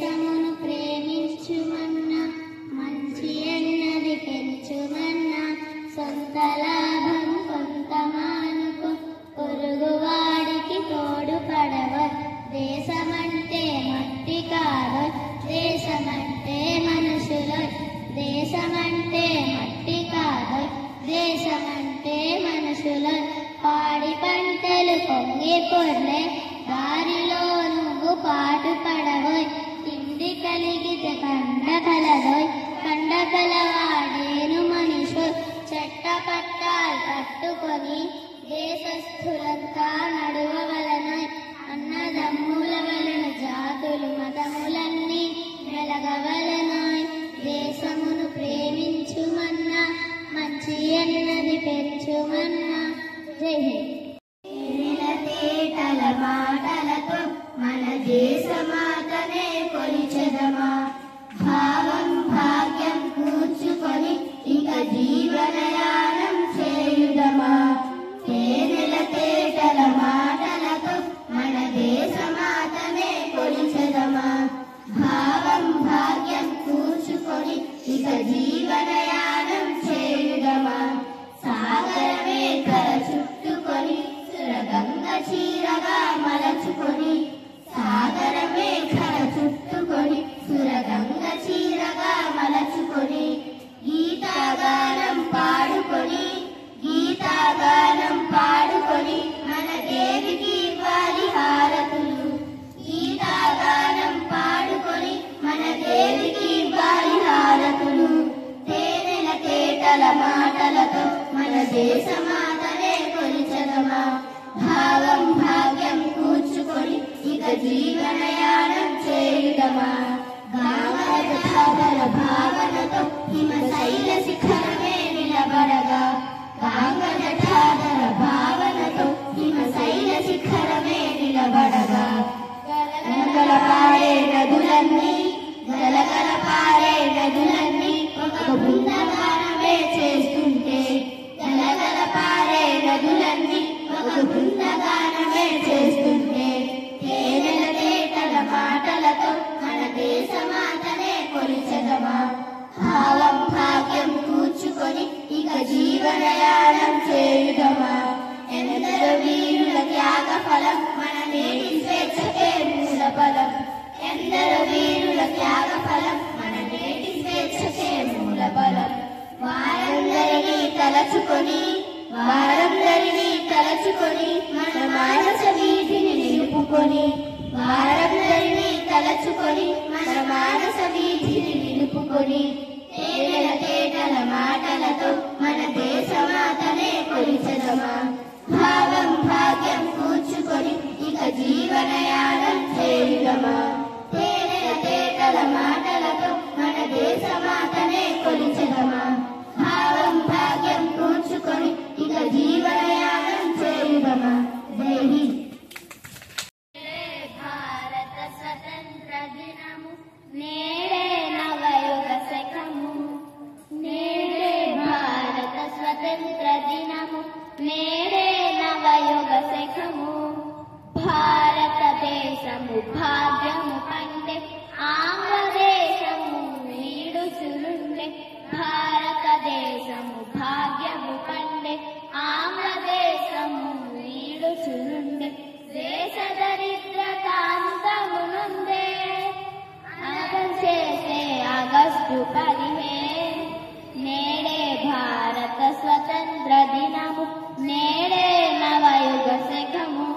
దేశమును ప్రేమించుమన్నా మంచి అన్నది పెంచుమన్నా సొంత లాభం కొంత మానుకు పొరుగువాడికి తోడుపడవ దేశమంటే మట్టి కాదు దేశమంటే మనుషులు దేశమంటే మట్టి కాదు దేశమంటే మనుషులు పాడి పంటలు పొంగి పొర్లే దారిలో నువ్వు పాటు పడవోయ్ తిండి కలిగితే కండ కలదోయ్ కండ కలవాడేను మనుషు చెట్ట పట్టాలు పట్టుకొని దేశస్థులంతా నడువవలనోయ్ అన్నదమ్ముల వలన జాతులు మతములన్నీ మెలగవలనోయ్ దేశమును ప్రేమించుమన్నా మంచి అన్నది పెంచుమన్నా జై హింద్ తేటల మాటలతో మన దేశమాతనే కొలిచెదమా భావం భాగ్యం కూర్చుకొని ఇక జీవనయానం చేయుదమా తేనెల తేటల మాటలతో మన దేశమాతనే కొలిచెదమా భావం భాగ్యం కూర్చుకొని ఇక జీవనయానం చేయుదమా సాగరమే కర చుట్టుకొని సురగంగ చీరగా మలచుకొని సాగరమే కర చుట్టుకొని సురగంగ చీరగా మలచుకొని గీతాగానం పాడుకొని గీతాగానం పాడుకొని మన దేవికి ఇవ్వాలి హారతులు గీతాగానం పాడుకొని మన దేవికి ఇవ్వాలి హారతులు తేనెల తేటల మాటలతో మన దేశమాతనే కొలిచెదమా భావం భాగ్యం కూర్చుకొని ఇక జీవనయానం చేయుదమా గాంగర భావనతో హిమశైల శిఖరమే నిలబడగా గాంగర భావనతో హిమశైల శిఖరమే నిలబడగా గలగల పారే నదులన్నీ గలగల పారే నదులన్నీ ఒక బృందగానమే చేస్తుంటే గలగల పారే నదులన్నీ ఒక బృందగానమే చేస్తుంటే తేనెల తేటల మాటలతో మన దేశమాతనే కొలిచెదమా భావం భాగ్యం కూర్చుకొని ఇక జీవనయానం చేయుదమా ఎందరో వీరుల త్యాగ ఫలం మన నేటి స్వేచ్ఛకే మూల బలం ఎందరో వీరుల త్యాగ ఫలం మన నేటి స్వేచ్ఛకే మూల బలం వారందరినీ తలచుకొని వారందరినీ తలచుకొని మన మానస వీధిని నిలుపుకొని వారందరినీ తలచుకొని మన మానస వీధిని నిలుపుకొని తేనెల తేటల మాటలతో మన దేశమాతనే కొలిచెదమా భావం భాగ్యం కూర్చుకొని ఇక జీవనయానం చేయుదమా తేనెల తేటల మాటలతో మన దేశమాతనే కొలిచెదమా భావం భాగ్యం కూర్చుకొని ఇక జీవనయానం చేయుదమా జై హింద్ భారత స్వతంత్ర దినము నేడే నవయుగ శకము నేడే భారత స్వతంత్ర దినము నేడే నవయుగ శకము భారతదేశము భాగ్యము పండే ఆంధ్రదేశము వీడుసులుండే భారతదేశము భాగ్యము పండే ఆంధ్రదేశము వీడుసులుండే దేశ దరిద్రతాంతమునుందే అనగం చేసే ఆగస్టు 15 నేడే భారత స్వతంత్ర దినము నేడే నవయుగ శకము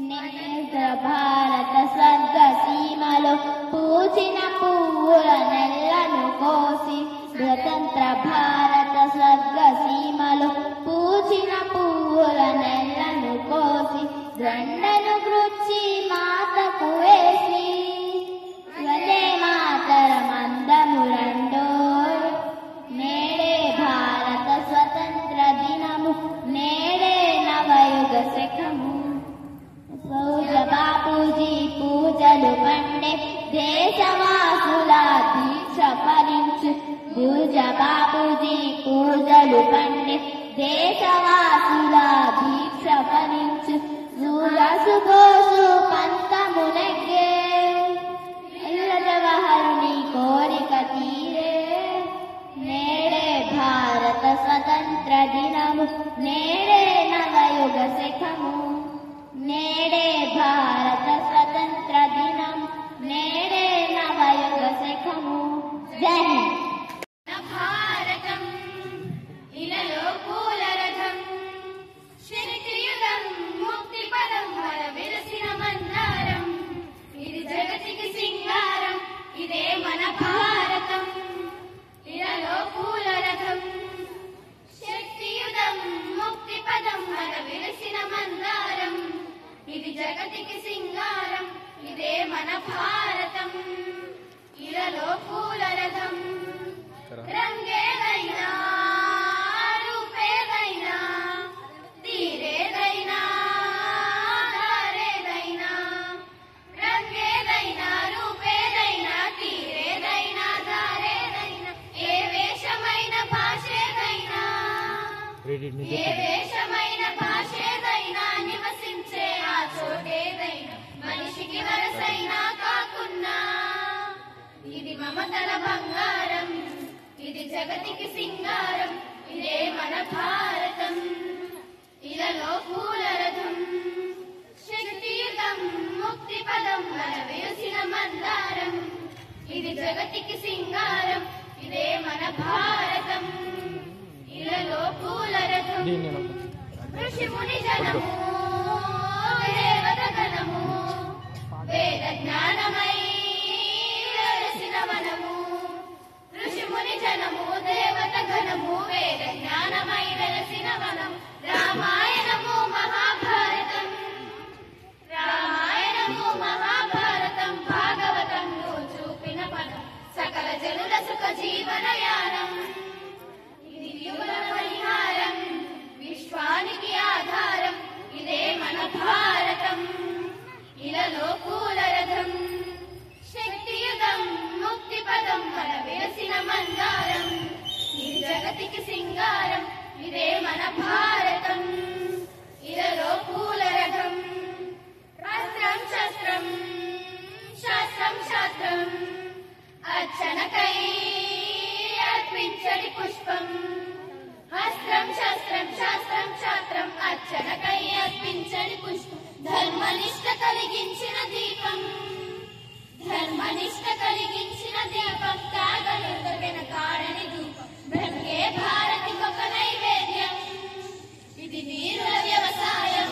నేత్ర భారత స్వర్గ సీమలో పూచిన పువ్వుల నెల్లను కోసి స్వతంత్ర భారత స్వర్గ సీమలో పూచిన పువ్వుల నెల్లను కోసి దండను గృచ్చి మాతకు వేసి వందే మాతరమందములండోయ్ నేడే భారత స్వతంత్ర దినము నేడే నవయుగ శకము పూజ బాపూజీ పూజలు పండే దేశవాసుల దీక్ష ఫలించు పూజ బాపూజీ పూజలు పండే దేశవాసుల దీక్ష ఫలించు జూలసు బోసు పంతమునెగ్గే భారతం ఇలలో పూల రథం రంగేదైనా రూపేదైనా తీరేదైనా దారేదైనా రంగేదైనా రూపేదైనా తీరేదైనా దారేదైనా ఏ వేషమైన భాషేదైనా ఏ వేషమైన భాషేదైనా నివసించే ఆ చోటేదైనా మనిషికి వరసైనా కాకున్నా ఇది మమతల బంగారం ఇది జగతికి సింగారం ఇదే మన భారతం ఇలలో పూల రథం శక్తియుతం ముక్తి పదం మన వేసిన మందారం ఇది జగతికి సింగారం ఇదే మన భారతం ఇలలో పూల రథం ఋషి ముని జనము దేవత గణము వేద జ్ఞానమై వెలసిన వనము ఋషి ముని జనము దేవత గణము వేద జ్ఞానమై వెలసిన వనం రామాయణము మహాభారతం రామాయణము మహాభారతం భాగవతంలో చూపిన పదం సకల జనుల సుఖ జీవనయానం ఇది యుగ పరిహారం విశ్వానికి ఆధారం ఇదే మన భారతం ఇలలో పూల రథం శక్తియుతం ముక్తి పదం మన వేసిన మందారం ఇది జగతికి సింగారం ఇదే మన భారతం ఇలలో పూల రథం అస్త్రం శస్త్రం శాస్త్రం శాస్త్రం అర్చనకై అర్పించడి పుష్పం అస్త్రం శస్త్రం శాస్త్రం శాస్త్రం అర్చనకై అర్పించడి పుష్పం ధర్మనిష్ట కలిగించిన దీపం ధర్మనిష్ట కలిగించిన దీపం త్యాగనిర్దగిన కాడని ధూపం బ్రహ్మే భారతికొక నైవేద్యం ఇది వీరుల వ్యవసాయం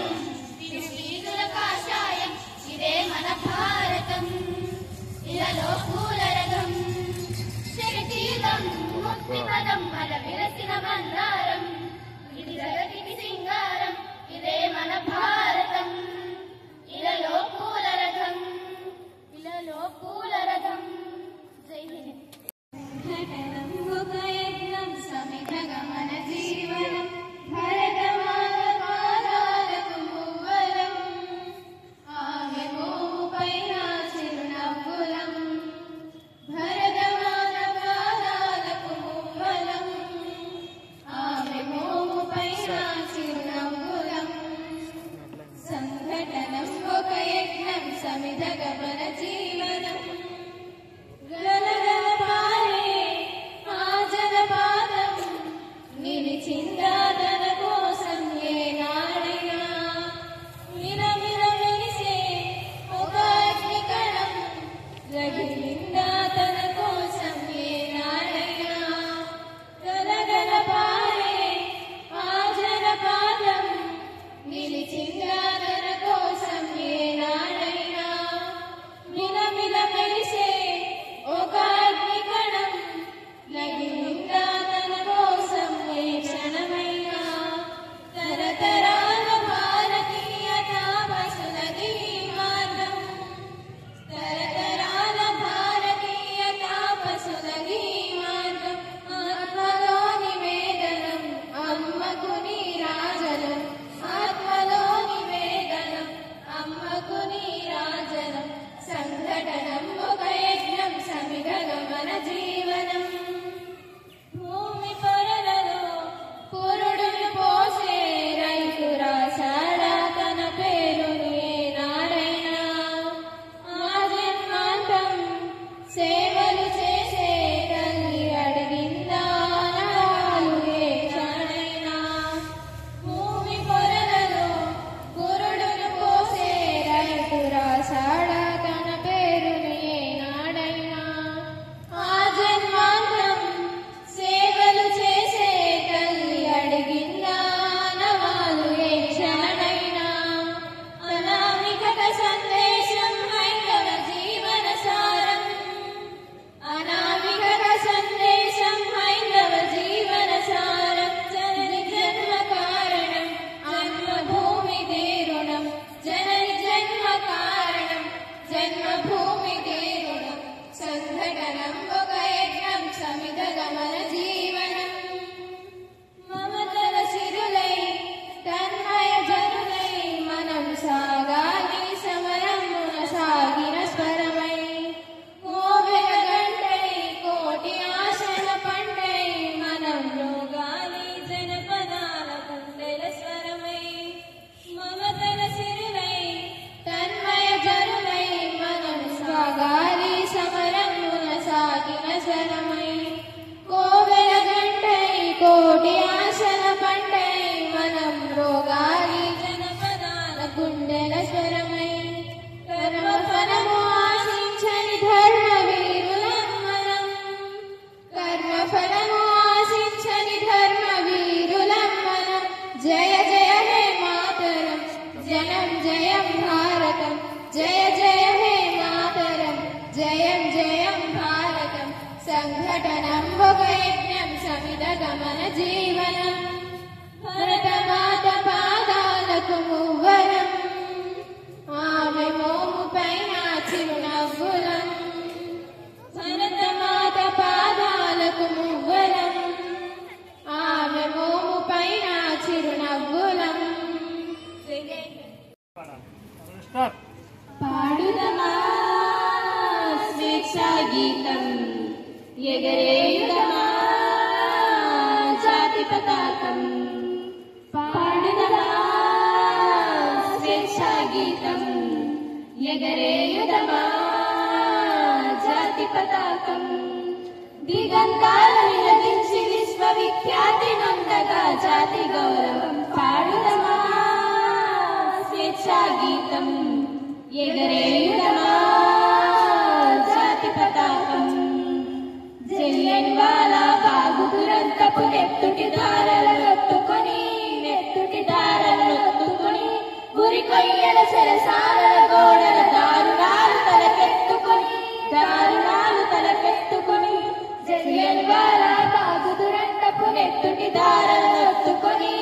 ఇది వీరుల కాషాయం ఇదే మన భారతం ఇలలో పూల రథం శక్తియుతం ముక్తి పదం మన విరసిన మందారం ఇది జగతికి సింగారం ఇదే మన భారతం ఇలలో పూల రథం ఇలలో పూల రథం జై హింద్ ఘటనం ఒక యజ్ఞం సమిధ గమన జీవనం భరతమాత పాదాలకు మువ్వలం ఆమె మోము పైన చిరునవ్వులం భరతమాత పాదాలకు మువ్వలం ఆమె మోము పైన చిరునవ్వులం సంఘటనం ఒక యజ్ఞం సమిధ గమన జీవనం గలగల పారే ఆ జలపాతం నిలిచిందా తన కోసం ఏనాడైనా మిలమిల మెరిసే ఒక అగ్నికణం రగిలిందా తన కోసం ఏనాడైనా గలగల పారే ఆ జలపాతం నిలిచిందా తన కోసం ఏనాడైనా మిల సమిధగమన జీవనం భరతమాత పాదాలకు మువ్వరం ఆమె మోము పైన చిరునవ్వులం భరతమాత పాదాలకు మువ్వరం ఆమె మోము పైన చిరునవ్వులం పాడుదమా స్వేచ్ఛా గీతం ఎగరేయుదమా జాతి పతాకం పాడుదమా స్వేచ్ఛా గీతం ఎగరేయుదమా జాతి పతాకం దిగంతాలను నిలదించి విశ్వవిఖ్యాతి నందగా జాతి గౌరవం పాడుదమా స్వేచ్ఛా గీతం ఎగరేయుదమా జాతి పతాకం జలియన్వాలా బాగు దురంతపు నెత్తుటి దారలొత్తుకొని గురి కొయ్యల చెరసాల గోడల దారుణాలు తలకెత్తుకొని జలియన్వాలా బాగు దురంతపు నెత్తుటి దారలొత్తుకొని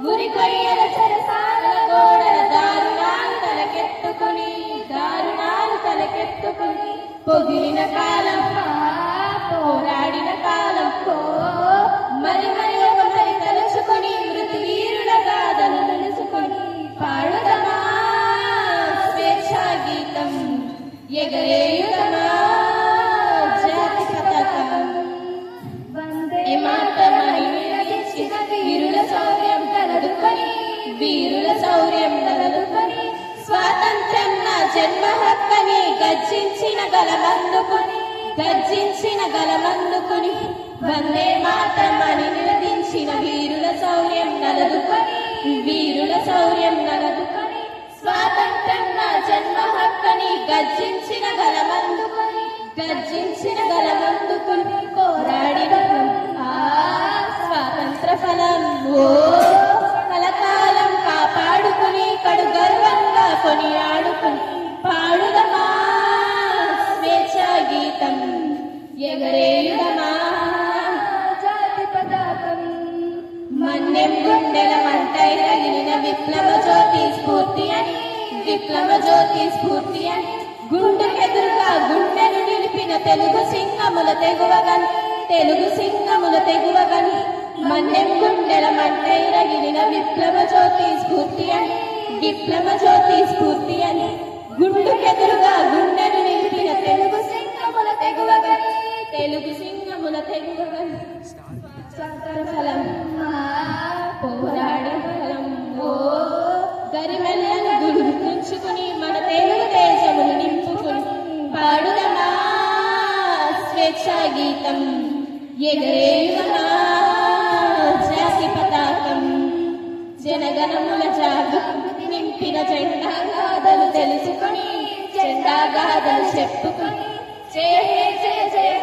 గురి కొయ్యల చెరసాల గోడల దారుణాలు తలకెత్తుకొని పొగిలిన కాలం పోరాడిన కాలం మరి ఒకరి తలుచుకొని మృతి వీరుల గాథలు తెలుసుకొని పాడుదమా స్వేచ్ఛా గీతం ఎగరేయుదమా జాతి పతాకం వందే మాతరమని నిలదీసిన వీరుల శౌర్యం తలదుకొని స్వాతంత్ర్యం నా జన్మ హక్కని గర్జించిన గలమందుకుని వందే మాతరమని నిలదించిన వీరుల శౌర్యం నలదుకొని స్వాతంత్ర్యం నా జన్మ హక్కని గర్జించిన గలమందుకుని పోరాడిన స్వాతంత్ర ఫలం కలకాలం కాపాడుకుని కడు గర్వంగా కొనియాడుకుని పాడుదమా స్వేచ్ఛా గీతం ఎగరేయుదమా జాతి పతాకం మన్నెం గుండెల మంటై రగిలిన విప్లవ జ్యోతి స్ఫూర్తి అని గుండెకెదురుగా గుండెను నిలిపిన తెలుగు సింహముల తెగువగని మన్నెం గుండెల మంటై రగిలిన విప్లవ జ్యోతి స్ఫూర్తి అని గుండెకెదురుగా గుండెను నిలిపిన తెలుగు సింహముల తెగువగని స్వాతంత్ర పోరాడి ఫలం గరిమెల్లను గుర్తుంచుకుని మన తెలుగు దేశమును నింపుకుని పాడుదమా స్వేచ్ఛా గీతం ఎగరేయుదమా జాతి పతాకం జనగణముల జాగృతి నింపిన జెండా గాథలు తెలుసుకొని చెప్పుకొని జయ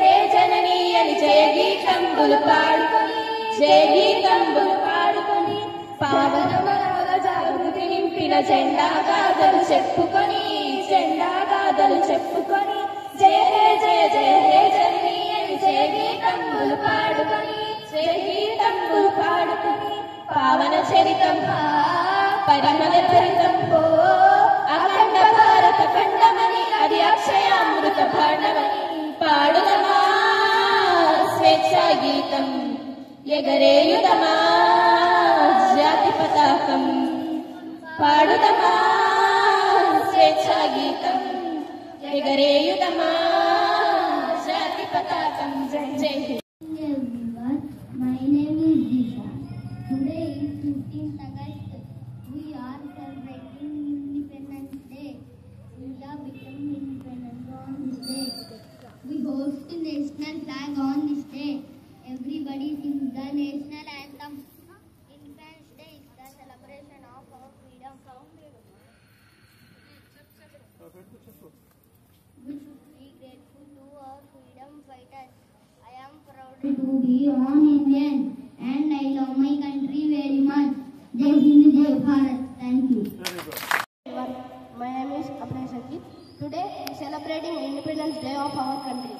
హే జననీ అని జయ గీతంబులు పాడుకొని పావనముల జాగృతి నింపిన జెండా గాథలు చెప్పుకొని జయ హే జననీ అని జయ గీతంబులు పాడుకొని పావన చరితం పరిమళ చరితం అఖండ భారత ఖండమని అది అక్షయామృత భాండమని పాడుదమా స్వేచ్ఛా గీతం ఎగరేయుదమా జాతి పతాకం పాడుదమా స్వేచ్ఛా గీతం ఎగరేయుదమా జాతి పతాకం జై everyone, my name is Disha. Today is 15th August. We are celebrating Independence Day. India became independent on this day. We host the national flag on this day. Everybody sings the national anthem. Independence Day is the celebration of our freedom. We should be grateful to our freedom fighters. I am proud to be an Indian and I love my country very much. Jai Hind, Jai Bharat. Thank you. My name is Abhay Sakit. Today we are celebrating Independence Day of our country.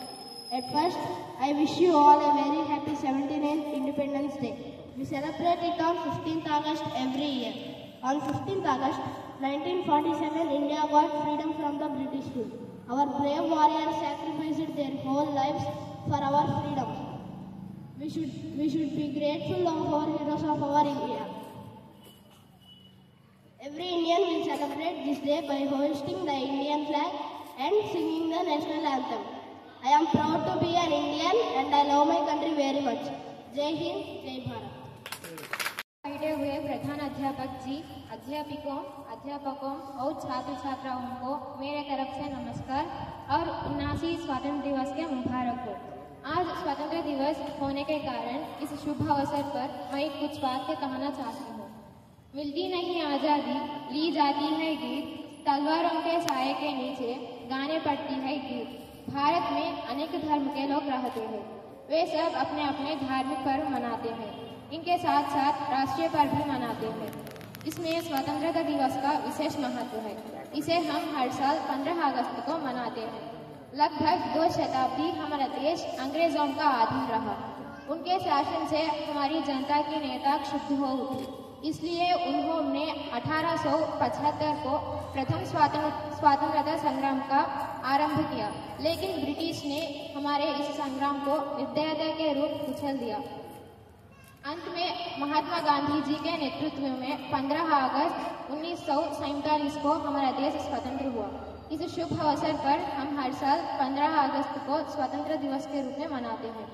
At first, I wish you all a very happy 79th Independence Day. We celebrate it on 15th August every year. On 15th August 1947, India got freedom from the British rule. Our brave warriors sacrificed their whole lives for our freedom. We should be grateful of our heroes of our India. Every Indian will celebrate this day by hoisting the Indian flag and singing the national anthem. I am proud to be an Indian and I love my country very much. Jai Hind, Jai Bharat. बैठे हुए प्रधान अध्यापक जी, अध्यापकों और छात्र छात्राओं को मेरे तरफ से नमस्कार और 79 स्वतंत्र दिवस के मुबारक हो। आज स्वतंत्र दिवस होने के कारण इस शुभ अवसर पर मैं कुछ बातें कहना चाहती हूँ। मिलती नहीं आज़ादी, ली जाती है गीत, तलवारों के साए के नीचे गाने पड़ती है गीत। भारत में अनेक धर्म के लोग रहते हैं, वे सब अपने अपने धार्मिक पर्व मनाते हैं, इनके साथ साथ राष्ट्रीय पर्व भी मनाते हैं। इसमें स्वतंत्रता दिवस का विशेष महत्व है। इसे हम हर साल 15 अगस्त को मनाते हैं। लगभग 2 शताब्दी हमारा देश अंग्रेजों का अधीन रहा। उनके शासन से हमारी जनता की नेता क्षुब्ध हो उठी, इसलिए उन्होंने 1875 को प्रथम स्वतंत्रता संग्राम का आरंभ किया, लेकिन ब्रिटिश ने हमारे इस संग्राम को निर्दयता के रूप कुचल दिया। अंत में महात्मा गांधी जी के नेतृत्व में 15 अगस्त 1947 को हमारा देश स्वतंत्र हुआ। इस शुभ अवसर पर हम हर साल 15 अगस्त को स्वतंत्र दिवस के रूप में मनाते हैं।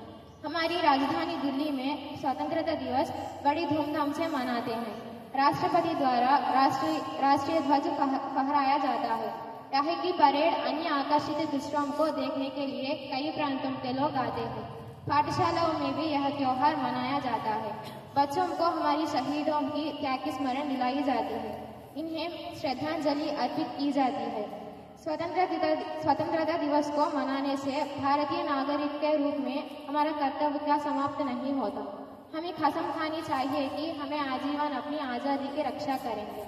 हमारी राजधानी दिल्ली में स्वतंत्रता दिवस बड़ी धूमधाम से मनाते हैं। राष्ट्रपति द्वारा राष्ट्रीय ध्वज फहराया जाता है। राह की परेड अन्य आकर्षित दृश्यों को देखने के लिए कई प्रांतों के लोग आते हैं। पाठशालाओं में भी यह त्योहार मनाया जाता है। बच्चों को हमारी शहीदों की त्याग की स्मरण दिलाई जाती है, इन्हें श्रद्धांजलि अर्पित की जाती है। स्वतंत्रता दिवस को मनाने से भारतीय नागरिक के रूप में हमारा कर्तव्य का समाप्त नहीं होता। हमें कसम खानी चाहिए कि हमें आजीवन अपनी आज़ादी की रक्षा करेंगे।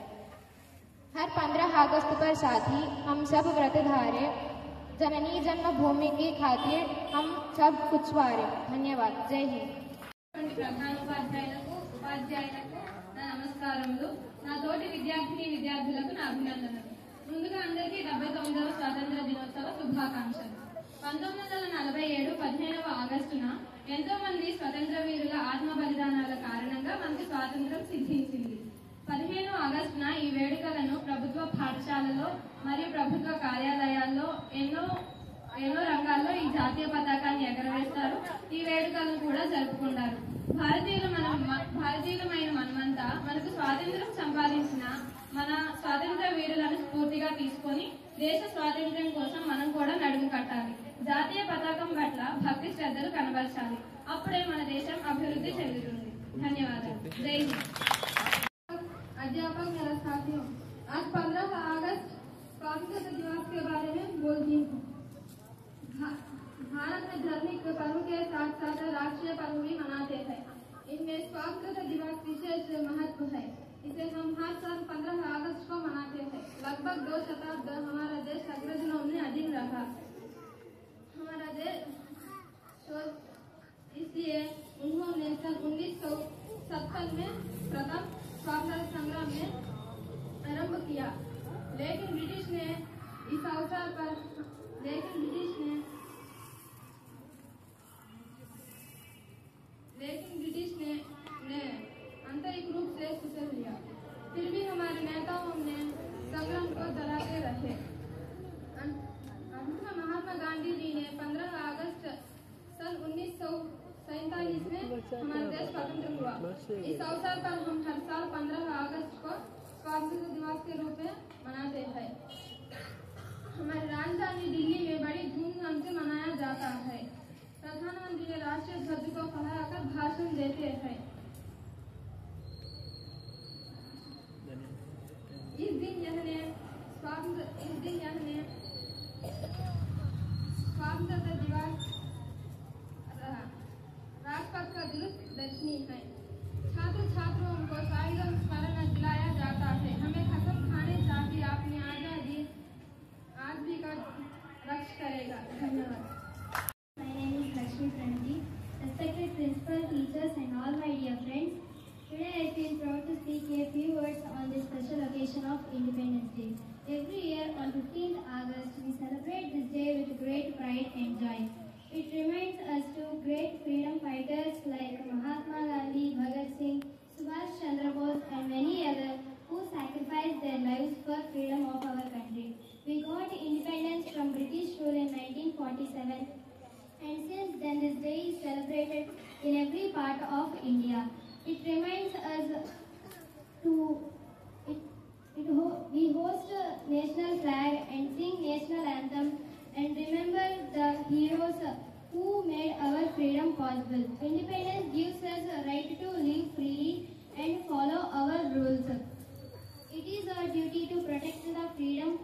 हर 15 अगस्त पर साथ ही हम सब व्रतधारे जननी जन्मभूमि की खातिर हम सब कुछ वारे। धन्यवाद। जय हिंद। ప్రధానోపాధ్యాయులకు ఉపాధ్యాయులకు నా నమస్కారములు। నా తోటి విద్యార్థులకు నా అభినందనలు। ముందుగా అందరికీ 79వ స్వాతంత్ర దినోత్సవ శుభాకాంక్షలు। 1947 15వ ఆగస్టున ఎంతో మంది స్వతంత్ర వీరుల ఆత్మ బలిదానాల కారణంగా మనకు స్వాతంత్రం సిద్ధించింది। 15 ఆగస్టున ఈ వేడుకలను ప్రభుత్వ పాఠశాలలో మరియు ప్రభుత్వ కార్యాలయాల్లో ఎన్నో రంగాల్లో ఈ జాతీయ పతాకాన్ని ఎగరవేస్తారు। ఈ వేడుకలను కూడా జరుపుకుంటారు। భారతీయులమైన మనమంతా మనకు స్వాతంత్రం సంపాదించిన మన స్వాతంత్ర వీరులను స్ఫూర్తిగా తీసుకొని దేశ స్వాతంత్ర్యం కోసం మనం కూడా నడుము కట్టాలి। జాతీయ పతాకం పట్ల భక్తి శ్రద్ధలు కనబరచాలి, అప్పుడే మన దేశం అభివృద్ధి చెందుతుంది। ధన్యవాదాలు। జై హింద్। अध्यापक मेरा साथियों, आज 15 अगस्त स्वतंत्रता दिवस के बारे में बोल रही हूँ। भारत में धार्मिक पर्व के साथ साथ राष्ट्रीय पर्व भी मनाते हैं। इनमें स्वतंत्रता दिवस विशेष महत्व है। इसे हम हर साल 15 अगस्त को मनाते हैं। लगभग 2 शताब्दी हमारा देश अंग्रेजों में अधीन रहा। हमारा देश इसलिए उन्होंने सन 1957 में प्रथम स्वतंत्रता संग्राम में आरंभ किया, लेकिन ब्रिटिश ने इस अवसर पर आंतरिक रूप से कुचल दिया। फिर भी हमारे नेताओं ने संग्राम को चलाते रहे। अंत में महात्मा गांधी जी ने 15 अगस्त सन 1947 में हमारा देश स्वतंत्र हुआ। इस अवसर पर हम हर साल 15 अगस्त को स्वतंत्रता दिवस के रूप में मनाते हैं। हमारी राजधानी दिल्ली में बड़ी धूमधाम से मनाया जाता है। प्रधानमंत्री राष्ट्रीय ध्वज को फहराकर भाषण देते हैं। इस दिन यह स्वतंत्रता दिवस राजपथ का दुरुस्त दर्शनीय है। छात्र छात्राओं को शहीदों स्मरण दिलाया जाता है। हमें कसम खाने चाहिए अपनी आज़ादी आज भी का रक्षा करेगा। धन्यवाद। flag and sing national anthem and remember the heroes who made our freedom possible. Independence gives us a right to live freely and follow our rules. It is our duty to protect the freedom